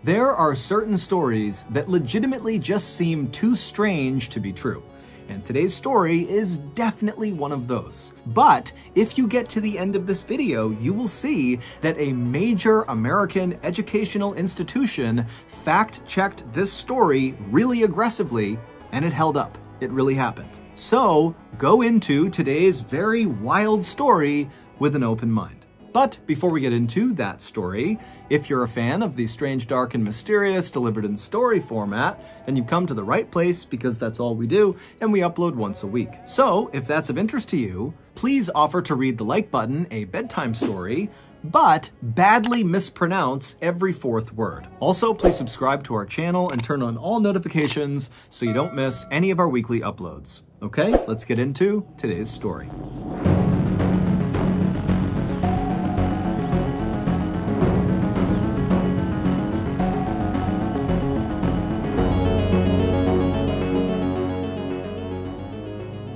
There are certain stories that legitimately just seem too strange to be true. And today's story is definitely one of those. But if you get to the end of this video, you will see that a major American educational institution fact-checked this story really aggressively, and it held up. It really happened. So go into today's very wild story with an open mind. But before we get into that story, if you're a fan of the strange, dark, and mysterious delivered in story format, then you've come to the right place because that's all we do, and we upload once a week. So if that's of interest to you, please offer to read the like button a bedtime story, but badly mispronounce every fourth word. Also, please subscribe to our channel and turn on all notifications so you don't miss any of our weekly uploads. Okay, let's get into today's story.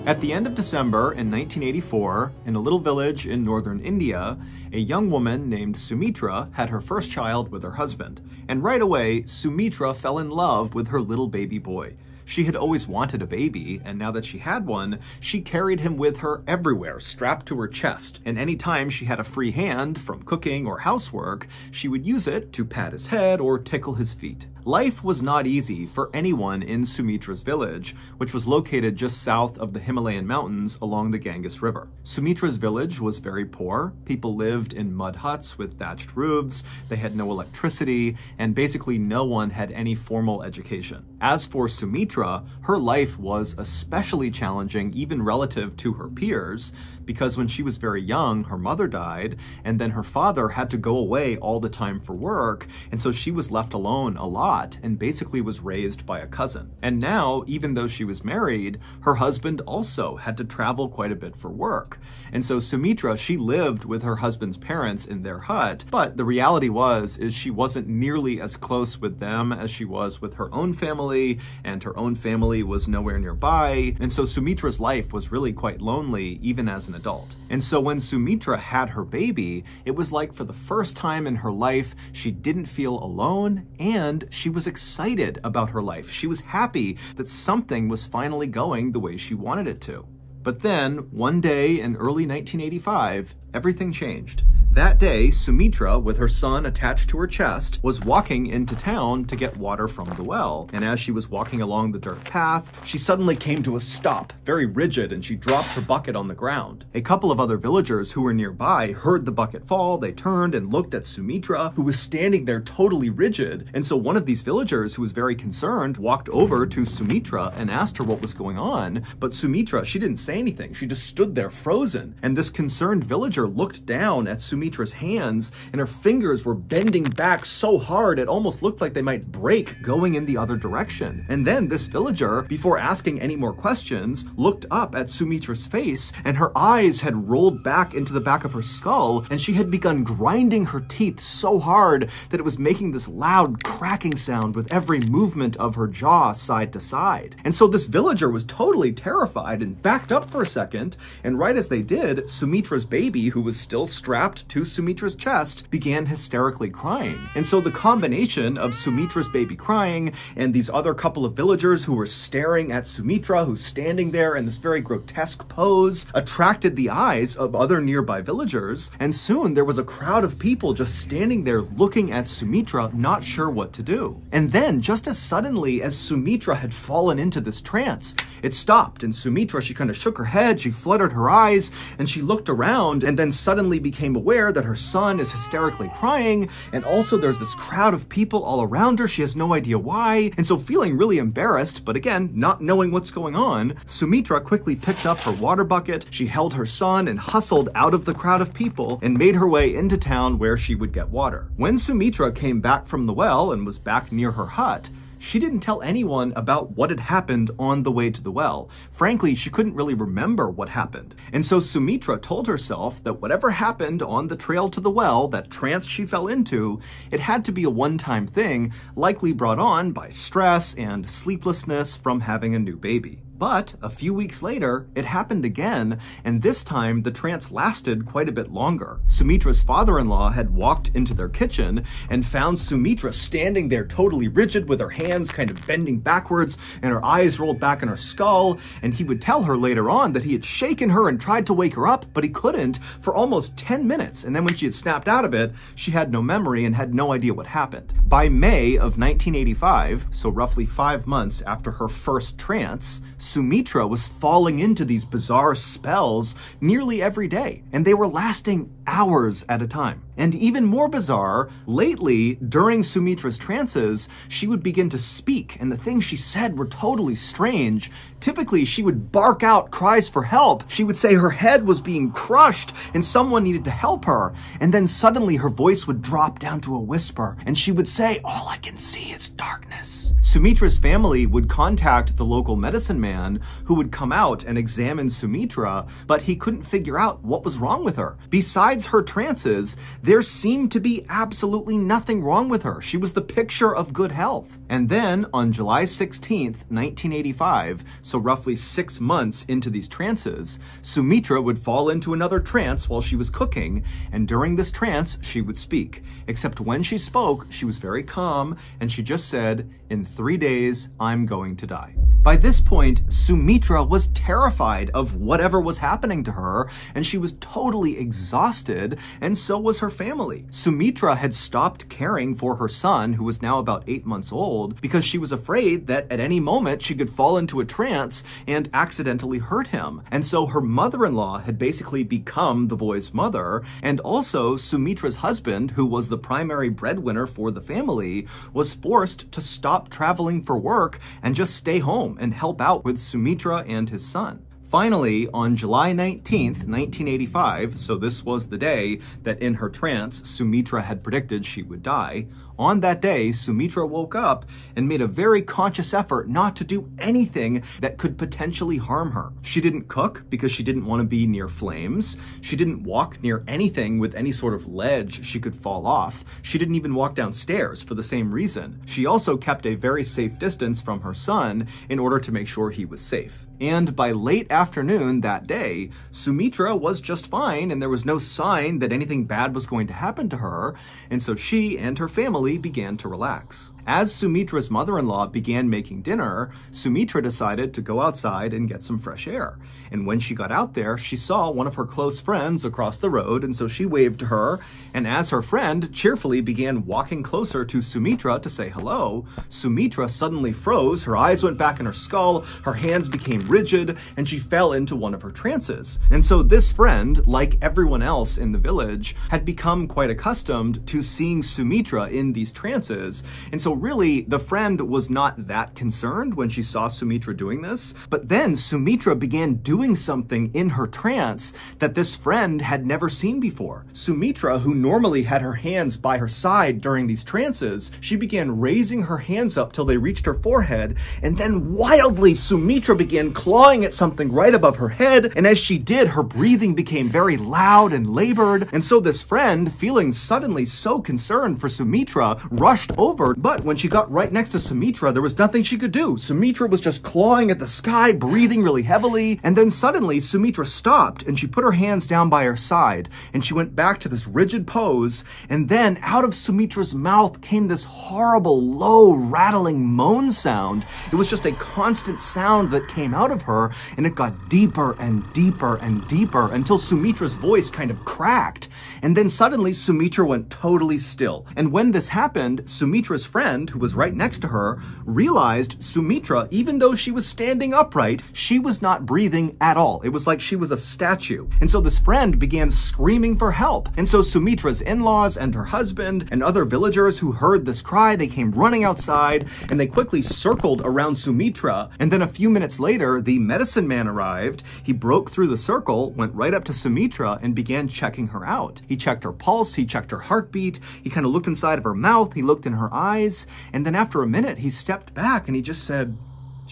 At the end of December in 1984, in a little village in northern India, a young woman named Sumitra had her first child with her husband. And right away, Sumitra fell in love with her little baby boy. She had always wanted a baby, and now that she had one, she carried him with her everywhere, strapped to her chest. And any time she had a free hand from cooking or housework, she would use it to pat his head or tickle his feet. Life was not easy for anyone in Sumitra's village, which was located just south of the Himalayan mountains along the Ganges River. Sumitra's village was very poor. People lived in mud huts with thatched roofs, they had no electricity, and basically no one had any formal education. As for Sumitra, her life was especially challenging even relative to her peers, because when she was very young, her mother died, and then her father had to go away all the time for work, and so she was left alone a lot and basically was raised by a cousin. And now, even though she was married, her husband also had to travel quite a bit for work. And so Sumitra, she lived with her husband's parents in their hut, but the reality is she wasn't nearly as close with them as she was with her own family, and her own family was nowhere nearby. And so Sumitra's life was really quite lonely, even as an adult. And so when Sumitra had her baby, it was like for the first time in her life, she didn't feel alone, and she was excited about her life. She was happy that something was finally going the way she wanted it to. But then, one day in early 1985, everything changed. That day, Sumitra, with her son attached to her chest, was walking into town to get water from the well. And as she was walking along the dirt path, she suddenly came to a stop, very rigid, and she dropped her bucket on the ground. A couple of other villagers who were nearby heard the bucket fall. They turned and looked at Sumitra, who was standing there totally rigid. And so one of these villagers, who was very concerned, walked over to Sumitra and asked her what was going on. But Sumitra, she didn't say anything. She just stood there frozen. And this concerned villager looked down at Sumitra's hands, and her fingers were bending back so hard it almost looked like they might break going in the other direction. And then this villager, before asking any more questions, looked up at Sumitra's face, and her eyes had rolled back into the back of her skull, and she had begun grinding her teeth so hard that it was making this loud cracking sound with every movement of her jaw side to side. And so this villager was totally terrified and backed up for a second, and right as they did, Sumitra's baby, who was still strapped to Sumitra's chest, began hysterically crying. And so the combination of Sumitra's baby crying and these other couple of villagers who were staring at Sumitra, who's standing there in this very grotesque pose, attracted the eyes of other nearby villagers. And soon there was a crowd of people just standing there looking at Sumitra, not sure what to do. And then, just as suddenly as Sumitra had fallen into this trance, it stopped, and Sumitra, she kind of shook her head, she fluttered her eyes, and she looked around, and then suddenly became aware that her son is hysterically crying, and also there's this crowd of people all around her. She has no idea why, and so feeling really embarrassed, but again, not knowing what's going on, Sumitra quickly picked up her water bucket, she held her son and hustled out of the crowd of people and made her way into town where she would get water. When Sumitra came back from the well and was back near her hut, she didn't tell anyone about what had happened on the way to the well. Frankly, she couldn't really remember what happened. And so Sumitra told herself that whatever happened on the trail to the well, that trance she fell into, it had to be a one-time thing, likely brought on by stress and sleeplessness from having a new baby. But a few weeks later, it happened again, and this time the trance lasted quite a bit longer. Sumitra's father-in-law had walked into their kitchen and found Sumitra standing there totally rigid with her hands kind of bending backwards and her eyes rolled back in her skull, and he would tell her later on that he had shaken her and tried to wake her up, but he couldn't for almost 10 minutes, and then when she had snapped out of it, she had no memory and had no idea what happened. By May of 1985, so roughly 5 months after her first trance, Sumitra was falling into these bizarre spells nearly every day, and they were lasting hours at a time. And even more bizarre, lately, during Sumitra's trances, she would begin to speak, and the things she said were totally strange. Typically, she would bark out cries for help. She would say her head was being crushed and someone needed to help her. And then suddenly her voice would drop down to a whisper, and she would say, "All I can see is darkness." Sumitra's family would contact the local medicine man who would come out and examine Sumitra, but he couldn't figure out what was wrong with her. Besides her trances, there seemed to be absolutely nothing wrong with her. She was the picture of good health. And then on July 16th, 1985, so roughly 6 months into these trances, Sumitra would fall into another trance while she was cooking, and during this trance, she would speak. Except when she spoke, she was very calm, and she just said, "In 3 days, I'm going to die." By this point, Sumitra was terrified of whatever was happening to her, and she was totally exhausted, and so was her family. Sumitra had stopped caring for her son, who was now about 8 months old, because she was afraid that at any moment she could fall into a trance and accidentally hurt him. And so her mother-in-law had basically become the boy's mother, and also Sumitra's husband, who was the primary breadwinner for the family, was forced to stop traveling for work and just stay home and help out with Sumitra and his son. Finally, on July 19th, 1985, so this was the day that in her trance, Sumitra had predicted she would die, on that day, Sumitra woke up and made a very conscious effort not to do anything that could potentially harm her. She didn't cook because she didn't want to be near flames. She didn't walk near anything with any sort of ledge she could fall off. She didn't even walk downstairs for the same reason. She also kept a very safe distance from her son in order to make sure he was safe. And by late afternoon that day, Sumitra was just fine and there was no sign that anything bad was going to happen to her, and so she and her family began to relax. As Sumitra's mother-in-law began making dinner, Sumitra decided to go outside and get some fresh air. And when she got out there, she saw one of her close friends across the road, and so she waved to her, and as her friend cheerfully began walking closer to Sumitra to say hello, Sumitra suddenly froze, her eyes went back in her skull, her hands became rigid, and she fell into one of her trances. And so this friend, like everyone else in the village, had become quite accustomed to seeing Sumitra in these trances, and so really, the friend was not that concerned when she saw Sumitra doing this, but then Sumitra began doing something in her trance that this friend had never seen before. Sumitra, who normally had her hands by her side during these trances, she began raising her hands up till they reached her forehead, and then wildly Sumitra began clawing at something right above her head, and as she did, her breathing became very loud and labored, and so this friend, feeling suddenly so concerned for Sumitra, rushed over, but when she got right next to Sumitra, there was nothing she could do. Sumitra was just clawing at the sky, breathing really heavily, and then suddenly Sumitra stopped and she put her hands down by her side and she went back to this rigid pose, and then out of Sumitra's mouth came this horrible, low, rattling moan sound. It was just a constant sound that came out of her, and it got deeper and deeper and deeper until Sumitra's voice kind of cracked, and then suddenly Sumitra went totally still. And when this happened, Sumitra's friend, who was right next to her, realized Sumitra, even though she was standing upright, she was not breathing at all. It was like she was a statue. And so this friend began screaming for help. And so Sumitra's in-laws and her husband and other villagers who heard this cry, they came running outside and they quickly circled around Sumitra. And then a few minutes later, the medicine man arrived. He broke through the circle, went right up to Sumitra and began checking her out. He checked her pulse, he checked her heartbeat, he kind of looked inside of her mouth, he looked in her eyes, and then after a minute, he stepped back and he just said,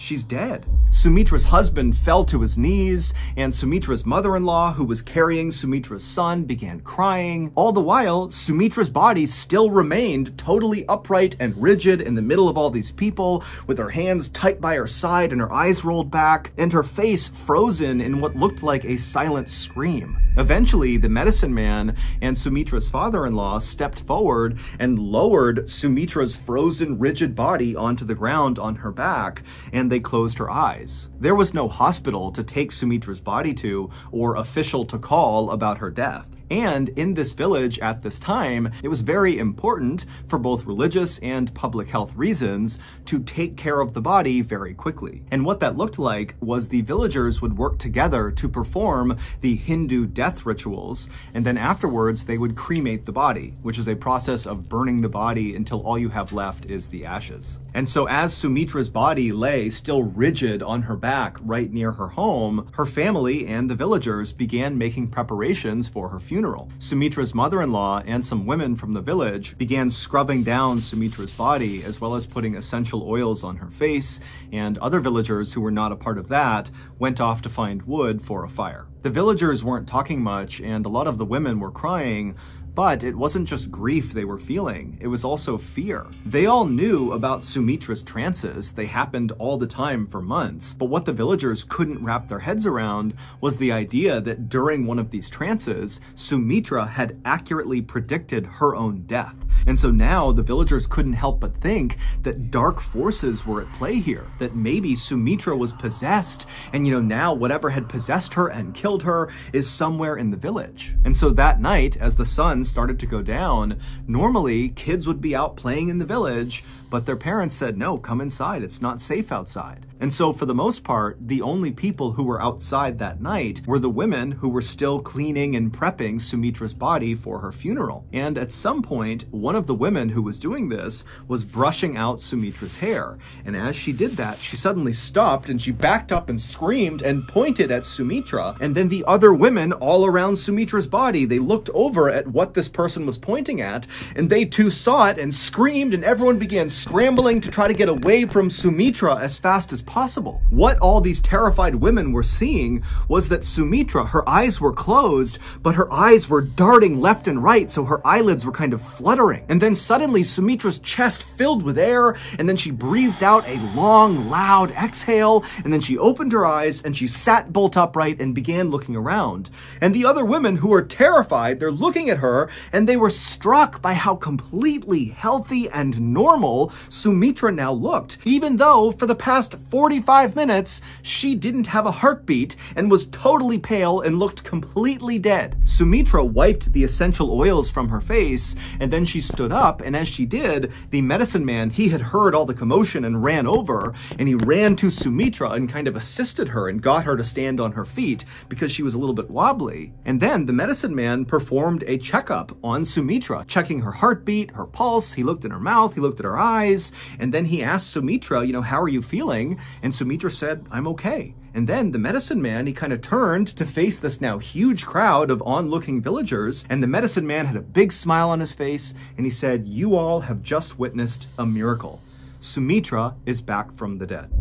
she's dead. Sumitra's husband fell to his knees, and Sumitra's mother-in-law, who was carrying Sumitra's son, began crying. All the while, Sumitra's body still remained totally upright and rigid in the middle of all these people, with her hands tight by her side and her eyes rolled back, and her face frozen in what looked like a silent scream. Eventually, the medicine man and Sumitra's father-in-law stepped forward and lowered Sumitra's frozen, rigid body onto the ground on her back, and they closed her eyes. There was no hospital to take Sumitra's body to or official to call about her death. And in this village at this time, it was very important for both religious and public health reasons to take care of the body very quickly. And what that looked like was the villagers would work together to perform the Hindu death rituals, and then afterwards they would cremate the body, which is a process of burning the body until all you have left is the ashes. And so as Sumitra's body lay still rigid on her back right near her home, her family and the villagers began making preparations for her funeral. Sumitra's mother-in-law and some women from the village began scrubbing down Sumitra's body, as well as putting essential oils on her face, and other villagers who were not a part of that went off to find wood for a fire. The villagers weren't talking much, and a lot of the women were crying, but it wasn't just grief they were feeling, it was also fear. They all knew about Sumitra's trances, they happened all the time for months, but what the villagers couldn't wrap their heads around was the idea that during one of these trances, Sumitra had accurately predicted her own death. And so now the villagers couldn't help but think that dark forces were at play here, that maybe Sumitra was possessed, and now whatever had possessed her and killed her is somewhere in the village. And so that night, as the sun started to go down, normally kids would be out playing in the village, but their parents said, no, come inside, it's not safe outside. And so for the most part, the only people who were outside that night were the women who were still cleaning and prepping Sumitra's body for her funeral. And at some point, one of the women who was doing this was brushing out Sumitra's hair. And as she did that, she suddenly stopped and she backed up and screamed and pointed at Sumitra. And then the other women all around Sumitra's body, they looked over at what this person was pointing at, and they too saw it and screamed, and everyone began scrambling to try to get away from Sumitra as fast as possible. What all these terrified women were seeing was that Sumitra, her eyes were closed, but her eyes were darting left and right, so her eyelids were kind of fluttering. And then suddenly Sumitra's chest filled with air, and then she breathed out a long, loud exhale, and then she opened her eyes and she sat bolt upright and began looking around. And the other women who were terrified, they're looking at her and they were struck by how completely healthy and normal Sumitra now looked, even though for the past 45 minutes she didn't have a heartbeat and was totally pale and looked completely dead. Sumitra wiped the essential oils from her face, and then she stood up, and as she did, the medicine man, he had heard all the commotion and ran over, and he ran to Sumitra and kind of assisted her and got her to stand on her feet because she was a little bit wobbly. And then the medicine man performed a checkup on Sumitra, checking her heartbeat, her pulse. He looked in her mouth, he looked at her eyes, and then he asked Sumitra, how are you feeling? And Sumitra said, I'm okay. And then the medicine man, he kind of turned to face this now huge crowd of onlooking villagers, and the medicine man had a big smile on his face, and he said, you all have just witnessed a miracle. Sumitra is back from the dead.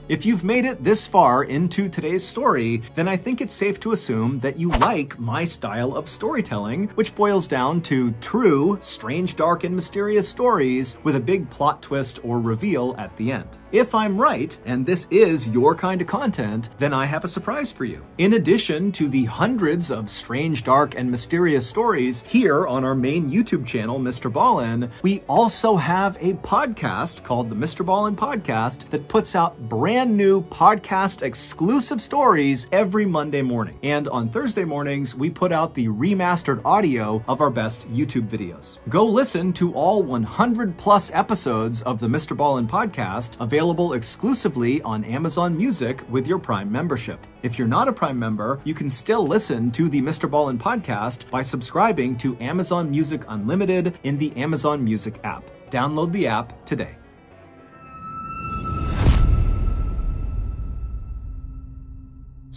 If you've made it this far into today's story, then I think it's safe to assume that you like my style of storytelling, which boils down to true, strange, dark, and mysterious stories with a big plot twist or reveal at the end. If I'm right, and this is your kind of content, then I have a surprise for you. In addition to the hundreds of strange, dark, and mysterious stories here on our main YouTube channel, MrBallen, we also have a podcast called the MrBallen Podcast that puts out brand new podcast exclusive stories every Monday morning. And on Thursday mornings, we put out the remastered audio of our best YouTube videos. Go listen to all 100 plus episodes of the MrBallen Podcast, available exclusively on Amazon Music with your Prime membership. If you're not a Prime member, you can still listen to the MrBallen Podcast by subscribing to Amazon Music Unlimited in the Amazon Music app. Download the app today.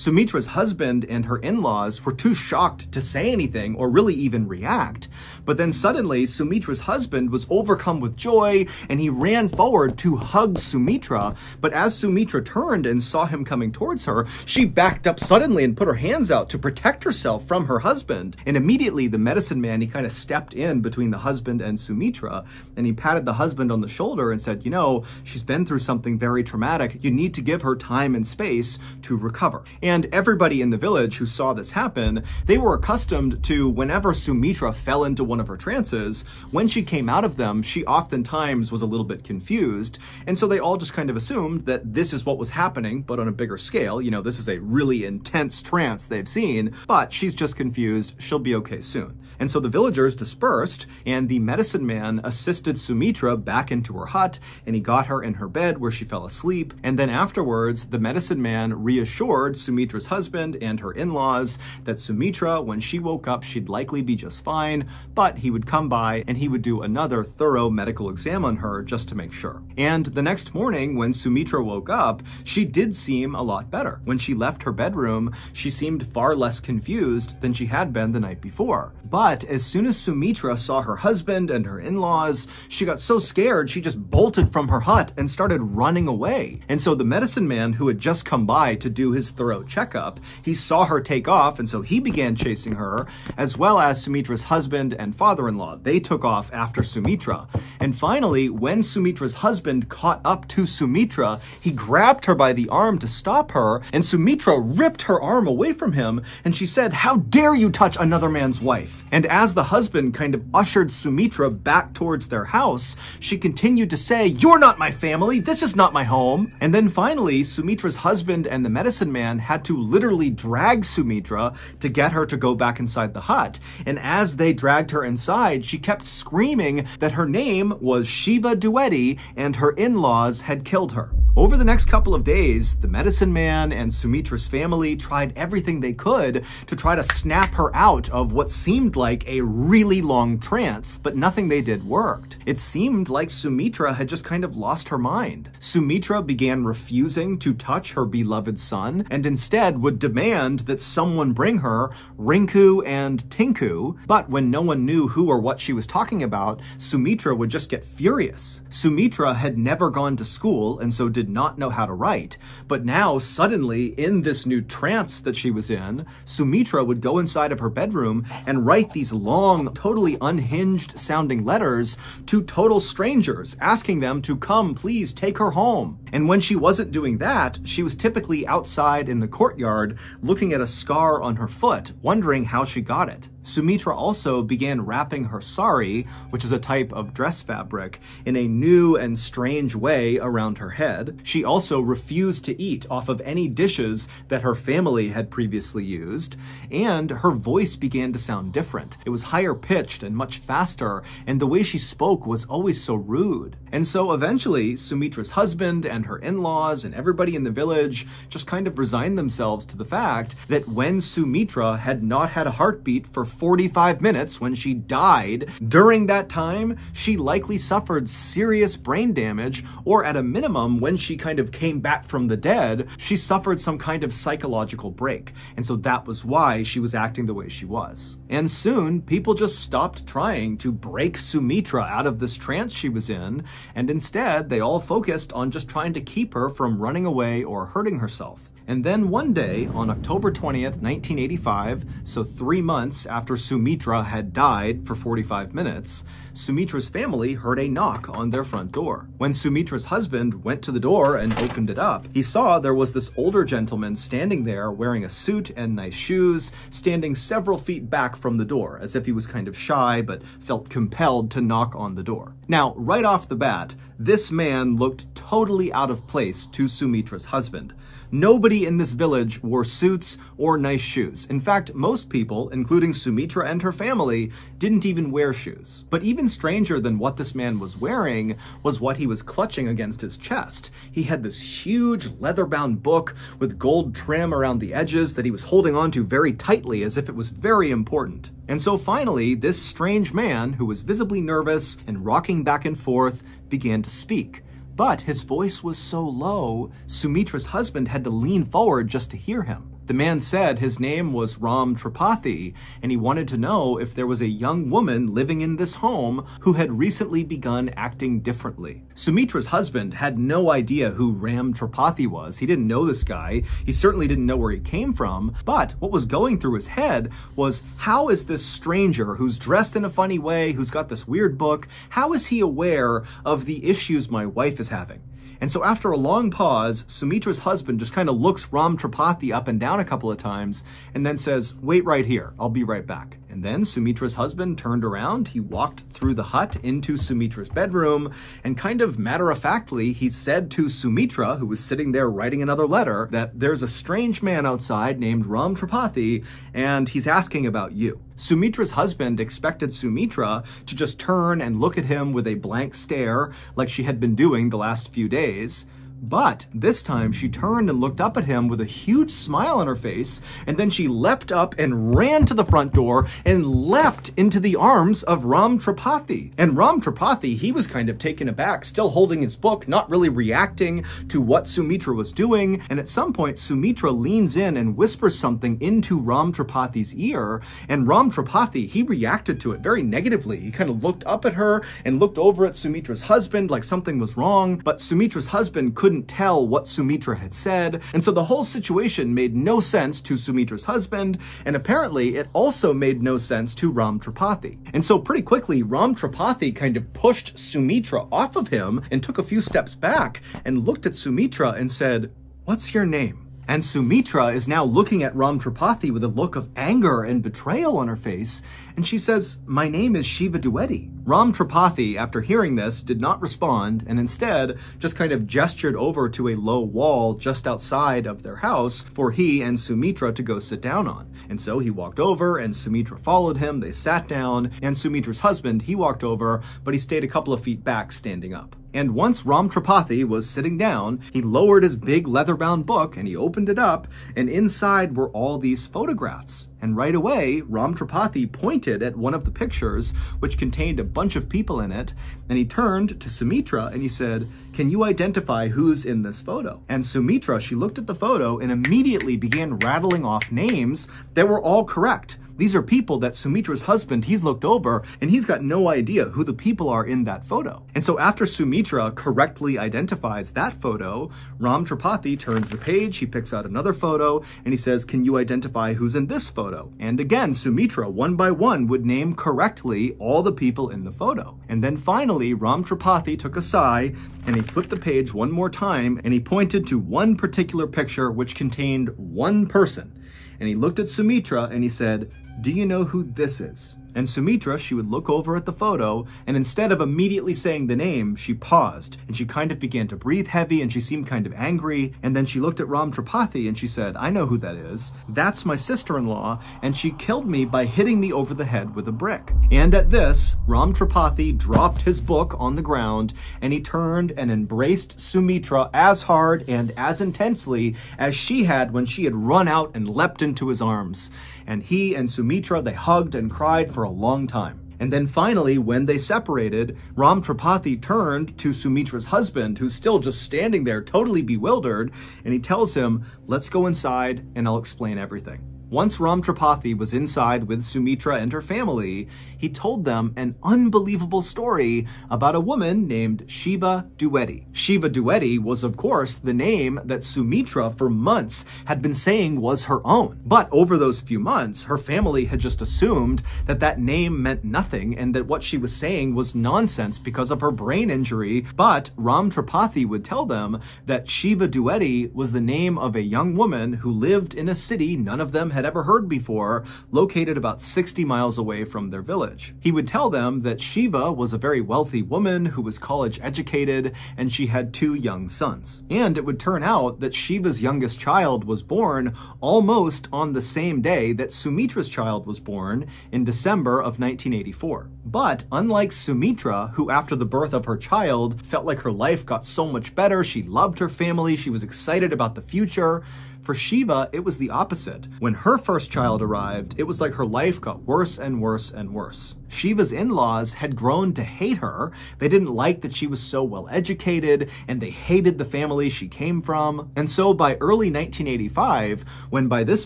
Sumitra's husband and her in-laws were too shocked to say anything or really even react. But then suddenly, Sumitra's husband was overcome with joy and he ran forward to hug Sumitra. But as Sumitra turned and saw him coming towards her, she backed up suddenly and put her hands out to protect herself from her husband. And immediately the medicine man, he kind of stepped in between the husband and Sumitra, and he patted the husband on the shoulder and said, you know, she's been through something very traumatic. You need to give her time and space to recover. And everybody in the village who saw this happen, they were accustomed to whenever Sumitra fell into one of her trances, when she came out of them, she oftentimes was a little bit confused. And so they all just kind of assumed that this is what was happening, but on a bigger scale. You know, this is a really intense trance they've seen, but she's just confused. She'll be okay soon. And so the villagers dispersed, and the medicine man assisted Sumitra back into her hut, and he got her in her bed where she fell asleep. And then afterwards, the medicine man reassured Sumitra's husband and her in-laws that Sumitra, when she woke up, she'd likely be just fine, but he would come by and he would do another thorough medical exam on her just to make sure. And the next morning, when Sumitra woke up, she did seem a lot better. When she left her bedroom, she seemed far less confused than she had been the night before. But as soon as Sumitra saw her husband and her in-laws, she got so scared she just bolted from her hut and started running away. And so the medicine man who had just come by to do his thorough checkup, he saw her take off, and so he began chasing her, as well as Sumitra's husband and father-in-law. They took off after Sumitra. And finally, when Sumitra's husband caught up to Sumitra, he grabbed her by the arm to stop her, and Sumitra ripped her arm away from him, and she said, "How dare you touch another man's wife?" And as the husband kind of ushered Sumitra back towards their house, she continued to say, "You're not my family, this is not my home." And then finally, Sumitra's husband and the medicine man had to literally drag Sumitra to get her to go back inside the hut. And as they dragged her inside, she kept screaming that her name was Shiva Dwivedi and her in-laws had killed her. Over the next couple of days, the medicine man and Sumitra's family tried everything they could to try to snap her out of what seemed like a really long trance, but nothing they did worked. It seemed like Sumitra had just kind of lost her mind. Sumitra began refusing to touch her beloved son, and instead would demand that someone bring her Rinku and Tinku, but when no one knew who or what she was talking about, Sumitra would just get furious. Sumitra had never gone to school, and so did not know how to write, but now suddenly in this new trance that she was in, Sumitra would go inside of her bedroom and write these long, totally unhinged sounding letters to total strangers, asking them to come please take her home. And when she wasn't doing that, she was typically outside in the courtyard looking at a scar on her foot, wondering how she got it. Sumitra also began wrapping her sari, which is a type of dress fabric, in a new and strange way around her head. She also refused to eat off of any dishes that her family had previously used, and her voice began to sound different. It was higher pitched and much faster, and the way she spoke was always so rude. And so eventually, Sumitra's husband and her in-laws and everybody in the village just kind of resigned themselves to the fact that when Sumitra had not had a heartbeat for 45 minutes when she died, during that time, she likely suffered serious brain damage, or at a minimum, when she kind of came back from the dead, she suffered some kind of psychological break. And so that was why she was acting the way she was. And soon, people just stopped trying to break Sumitra out of this trance she was in, and instead, they all focused on just trying to keep her from running away or hurting herself. And then one day, on October 20th, 1985, so 3 months after Sumitra had died for 45 minutes, Sumitra's family heard a knock on their front door. When Sumitra's husband went to the door and opened it up, he saw there was this older gentleman standing there wearing a suit and nice shoes, standing several feet back from the door, as if he was kind of shy but felt compelled to knock on the door. Now, right off the bat, this man looked totally out of place to Sumitra's husband. Nobody in this village wore suits or nice shoes. In fact, most people, including Sumitra and her family, didn't even wear shoes. But even stranger than what this man was wearing was what he was clutching against his chest. He had this huge leather-bound book with gold trim around the edges that he was holding onto very tightly as if it was very important. And so finally, this strange man, who was visibly nervous and rocking back and forth, began to speak. But his voice was so low, Sumitra's husband had to lean forward just to hear him. The man said his name was Ram Tripathi, and he wanted to know if there was a young woman living in this home who had recently begun acting differently. Sumitra's husband had no idea who Ram Tripathi was. He didn't know this guy. He certainly didn't know where he came from. But what was going through his head was, how is this stranger who's dressed in a funny way, who's got this weird book, how is he aware of the issues my wife is having? And so after a long pause, Sumitra's husband just kind of looks Ram Tripathi up and down a couple of times and then says, "Wait right here, I'll be right back." And then Sumitra's husband turned around, he walked through the hut into Sumitra's bedroom, and kind of matter-of-factly, he said to Sumitra, who was sitting there writing another letter, that there's a strange man outside named Ram Tripathi, and he's asking about you. Sumitra's husband expected Sumitra to just turn and look at him with a blank stare like she had been doing the last few days. But this time she turned and looked up at him with a huge smile on her face, and then she leapt up and ran to the front door and leapt into the arms of Ram Tripathi. And Ram Tripathi, he was kind of taken aback, still holding his book, not really reacting to what Sumitra was doing. And at some point, Sumitra leans in and whispers something into Ram Tripathi's ear, and Ram Tripathi, he reacted to it very negatively. He kind of looked up at her and looked over at Sumitra's husband like something was wrong, but Sumitra's husband couldn't tell what Sumitra had said, and so the whole situation made no sense to Sumitra's husband, and apparently it also made no sense to Ram Tripathi. And so pretty quickly, Ram Tripathi kind of pushed Sumitra off of him and took a few steps back and looked at Sumitra and said, "What's your name?" And Sumitra is now looking at Ram Tripathi with a look of anger and betrayal on her face, and she says, "My name is Shiva Dwivedi." Ram Tripathi, after hearing this, did not respond, and instead just kind of gestured over to a low wall just outside of their house for he and Sumitra to go sit down on. And so he walked over, and Sumitra followed him, they sat down, and Sumitra's husband, he walked over, but he stayed a couple of feet back standing up. And once Ram Tripathi was sitting down, he lowered his big leather-bound book and he opened it up, and inside were all these photographs. And right away, Ram Tripathi pointed at one of the pictures, which contained a bunch of people in it, and he turned to Sumitra and he said, "Can you identify who's in this photo?" And Sumitra, she looked at the photo and immediately began rattling off names that were all correct. These are people that Sumitra's husband, he's looked over, and he's got no idea who the people are in that photo. And so after Sumitra correctly identifies that photo, Ram Tripathi turns the page, he picks out another photo, and he says, "Can you identify who's in this photo?" And again, Sumitra, one by one, would name correctly all the people in the photo. And then finally, Ram Tripathi took a sigh, and he flipped the page one more time, and he pointed to one particular picture which contained one person. And he looked at Sumitra and he said, "Do you know who this is?" And Sumitra, she would look over at the photo, and instead of immediately saying the name, she paused, and she kind of began to breathe heavy, and she seemed kind of angry, and then she looked at Ram Tripathi and she said, "I know who that is. That's my sister-in-law, and she killed me by hitting me over the head with a brick." And at this, Ram Tripathi dropped his book on the ground, and he turned and embraced Sumitra as hard and as intensely as she had when she had run out and leapt into his arms. And he and Sumitra, they hugged and cried for a long time. And then finally, when they separated, Ram Tripathi turned to Sumitra's husband, who's still just standing there totally bewildered, and he tells him, "Let's go inside and I'll explain everything." Once Ram Tripathi was inside with Sumitra and her family, he told them an unbelievable story about a woman named Shiva Dwivedi. Shiva Dwivedi was, of course, the name that Sumitra for months had been saying was her own. But over those few months, her family had just assumed that that name meant nothing and that what she was saying was nonsense because of her brain injury. But Ram Tripathi would tell them that Shiva Dwivedi was the name of a young woman who lived in a city none of them had ever heard before, located about 60 miles away from their village. He would tell them that Shiva was a very wealthy woman who was college educated, and she had 2 young sons. And it would turn out that Shiva's youngest child was born almost on the same day that Sumitra's child was born in December of 1984. But unlike Sumitra, who after the birth of her child felt like her life got so much better, she loved her family, she was excited about the future, for Shiva, it was the opposite. When her first child arrived, it was like her life got worse and worse and worse. Shiva's in-laws had grown to hate her. They didn't like that she was so well educated, and they hated the family she came from. And so by early 1985, when by this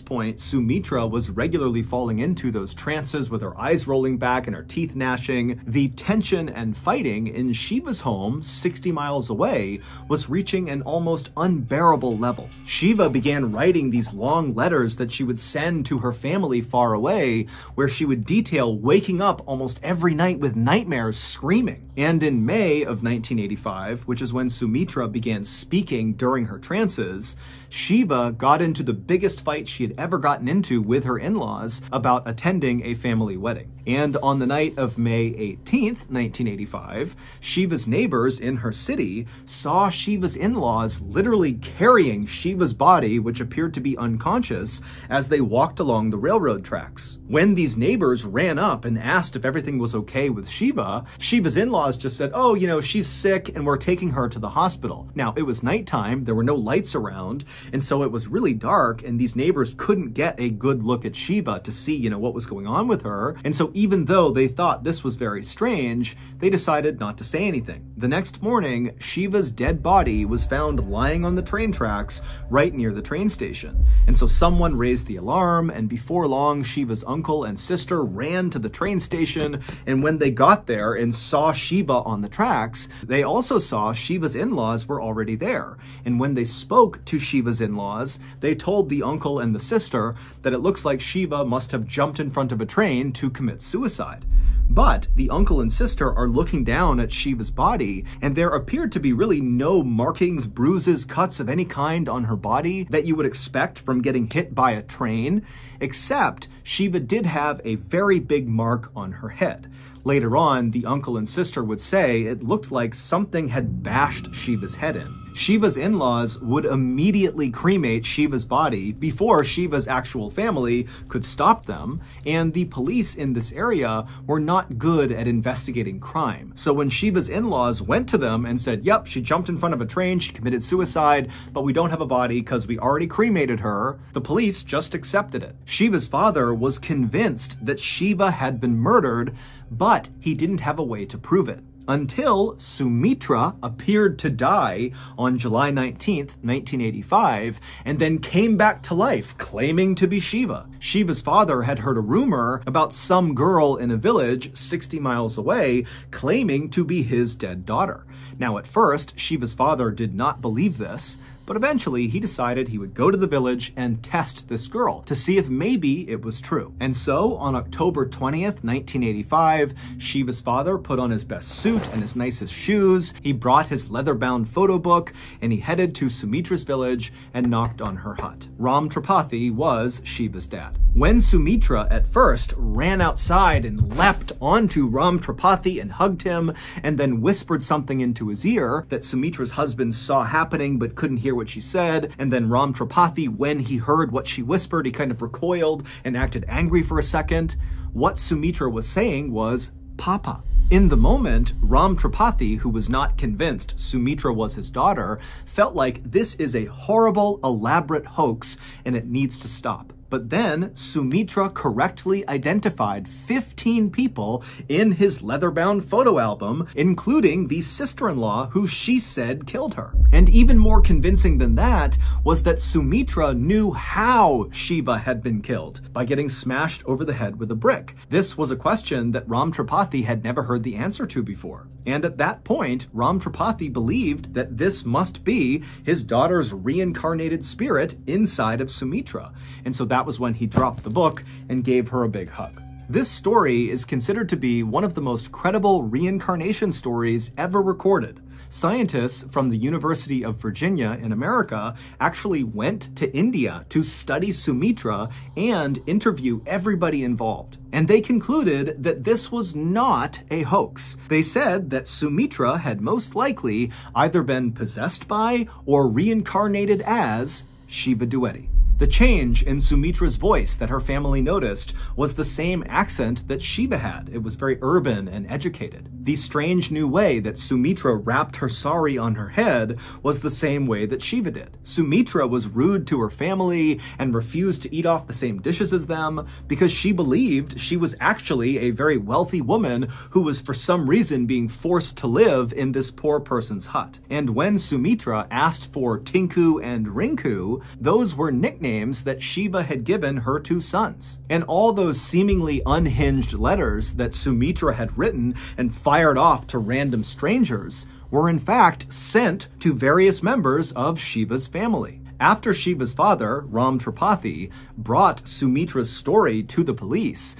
point Sumitra was regularly falling into those trances with her eyes rolling back and her teeth gnashing, the tension and fighting in Shiva's home, 60 miles away, was reaching an almost unbearable level. Shiva began writing these long letters that she would send to her family far away, where she would detail waking up almost every night with nightmares, screaming. And in May of 1985, which is when Sumitra began speaking during her trances, Shiva got into the biggest fight she had ever gotten into with her in-laws about attending a family wedding. And on the night of May 18th, 1985, Shiva's neighbors in her city saw Shiva's in-laws literally carrying Shiva's body, which appeared to be unconscious, as they walked along the railroad tracks. When these neighbors ran up and asked if everything was okay with Shiva, Shiva's in-laws just said, "Oh, you know, she's sick and we're taking her to the hospital." Now, it was nighttime, there were no lights around, and so it was really dark, and these neighbors couldn't get a good look at Shiva to see, what was going on with her. And so even though they thought this was very strange, they decided not to say anything. The next morning, Shiva's dead body was found lying on the train tracks right near the train station. And so someone raised the alarm, and before long, Shiva's uncle and sister ran to the train station, and when they got there and saw Shiva on the tracks, they also saw Shiva's in-laws were already there. And when they spoke to Shiva's in-laws, they told the uncle and the sister that it looks like Shiva must have jumped in front of a train to commit suicide. But the uncle and sister are looking down at Shiva's body, and there appeared to be really no markings, bruises, cuts of any kind on her body that you would expect from getting hit by a train, except Shiva did have a very big mark on her head. Later on, the uncle and sister would say it looked like something had bashed Shiva's head in. Shiva's in-laws would immediately cremate Shiva's body before Shiva's actual family could stop them, and the police in this area were not good at investigating crime. So when Shiva's in-laws went to them and said, "Yep, she jumped in front of a train, she committed suicide, but we don't have a body because we already cremated her," the police just accepted it. Shiva's father was convinced that Shiva had been murdered, but he didn't have a way to prove it. Until Sumitra appeared to die on July 19th, 1985, and then came back to life, claiming to be Shiva. Shiva's father had heard a rumor about some girl in a village 60 miles away claiming to be his dead daughter. Now, at first, Shiva's father did not believe this, but eventually he decided he would go to the village and test this girl to see if maybe it was true. And so on October 20th, 1985, Shiva's father put on his best suit and his nicest shoes, he brought his leather-bound photo book, and he headed to Sumitra's village and knocked on her hut. Ram Tripathi was Shiva's dad. When Sumitra at first ran outside and leapt onto Ram Tripathi and hugged him, and then whispered something into his ear that Sumitra's husband saw happening but couldn't hear what she said, and then Ram Tripathi, when he heard what she whispered, he kind of recoiled and acted angry for a second. What Sumitra was saying was, "Papa." In the moment, Ram Tripathi, who was not convinced Sumitra was his daughter, felt like this is a horrible, elaborate hoax and it needs to stop. But then Sumitra correctly identified 15 people in his leather-bound photo album, including the sister-in-law who she said killed her. And even more convincing than that was that Sumitra knew how Shiva had been killed, by getting smashed over the head with a brick. This was a question that Ram Tripathi had never heard the answer to before. And at that point, Ram Tripathi believed that this must be his daughter's reincarnated spirit inside of Sumitra. And so that was when he dropped the book and gave her a big hug. This story is considered to be one of the most credible reincarnation stories ever recorded. Scientists from the University of Virginia in America actually went to India to study Sumitra and interview everybody involved. And they concluded that this was not a hoax. They said that Sumitra had most likely either been possessed by or reincarnated as Shiva Duety. The change in Sumitra's voice that her family noticed was the same accent that Shiva had. It was very urban and educated. The strange new way that Sumitra wrapped her sari on her head was the same way that Shiva did. Sumitra was rude to her family and refused to eat off the same dishes as them because she believed she was actually a very wealthy woman who was for some reason being forced to live in this poor person's hut. And when Sumitra asked for Tinku and Rinku, those were nicknames that Shiva had given her two sons. And all those seemingly unhinged letters that Sumitra had written and fired off to random strangers were in fact sent to various members of Shiva's family. After Shiva's father, Ram Tripathi, brought Sumitra's story to the police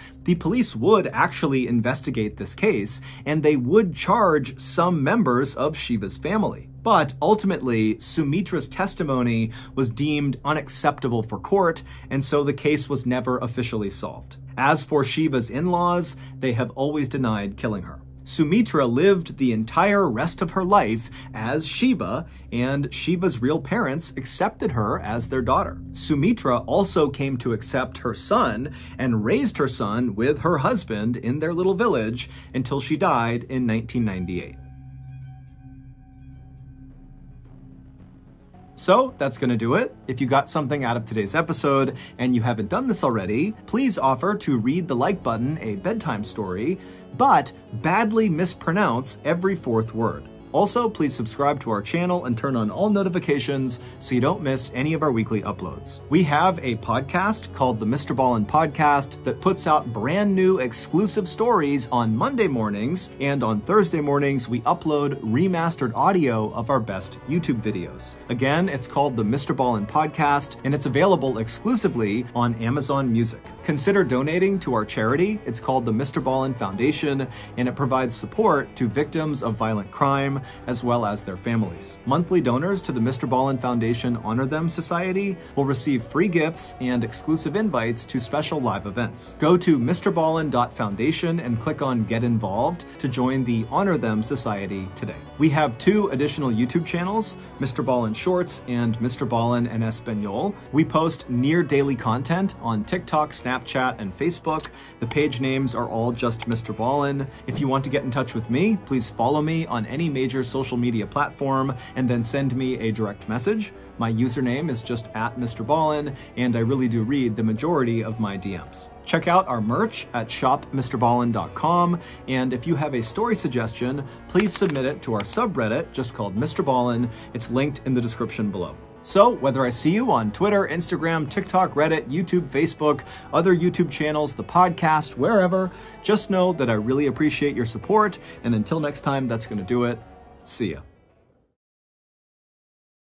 would actually investigate this case, and they would charge some members of Shiva's family. But ultimately, Sumitra's testimony was deemed unacceptable for court, and so the case was never officially solved. As for Shiva's in-laws, they have always denied killing her. Sumitra lived the entire rest of her life as Shiva, and Shiva's real parents accepted her as their daughter. Sumitra also came to accept her son and raised her son with her husband in their little village until she died in 1998. So that's going to do it. If you got something out of today's episode and you haven't done this already, please offer to read the like button a bedtime story, but badly mispronounce every fourth word. Also, please subscribe to our channel and turn on all notifications so you don't miss any of our weekly uploads. We have a podcast called the MrBallen Podcast that puts out brand new exclusive stories on Monday mornings, and on Thursday mornings we upload remastered audio of our best YouTube videos. Again, it's called the MrBallen Podcast, and it's available exclusively on Amazon Music. Consider donating to our charity. It's called the MrBallen Foundation, and it provides support to victims of violent crime as well as their families. Monthly donors to the MrBallen Foundation Honor Them Society will receive free gifts and exclusive invites to special live events. Go to MrBallen.Foundation and click on Get Involved to join the Honor Them Society today. We have two additional YouTube channels, MrBallen Shorts and MrBallen en Espanol. We post near daily content on TikTok, Snapchat, and Facebook. The page names are all just MrBallen. If you want to get in touch with me, please follow me on any major social media platform and then send me a direct message. My username is just @MrBallen, and I really do read the majority of my DMs. Check out our merch at shopmrballen.com, and if you have a story suggestion, please submit it to our subreddit just called MrBallen. It's linked in the description below. So, whether I see you on Twitter, Instagram, TikTok, Reddit, YouTube, Facebook, other YouTube channels, the podcast, wherever, just know that I really appreciate your support, and until next time, that's going to do it. See ya.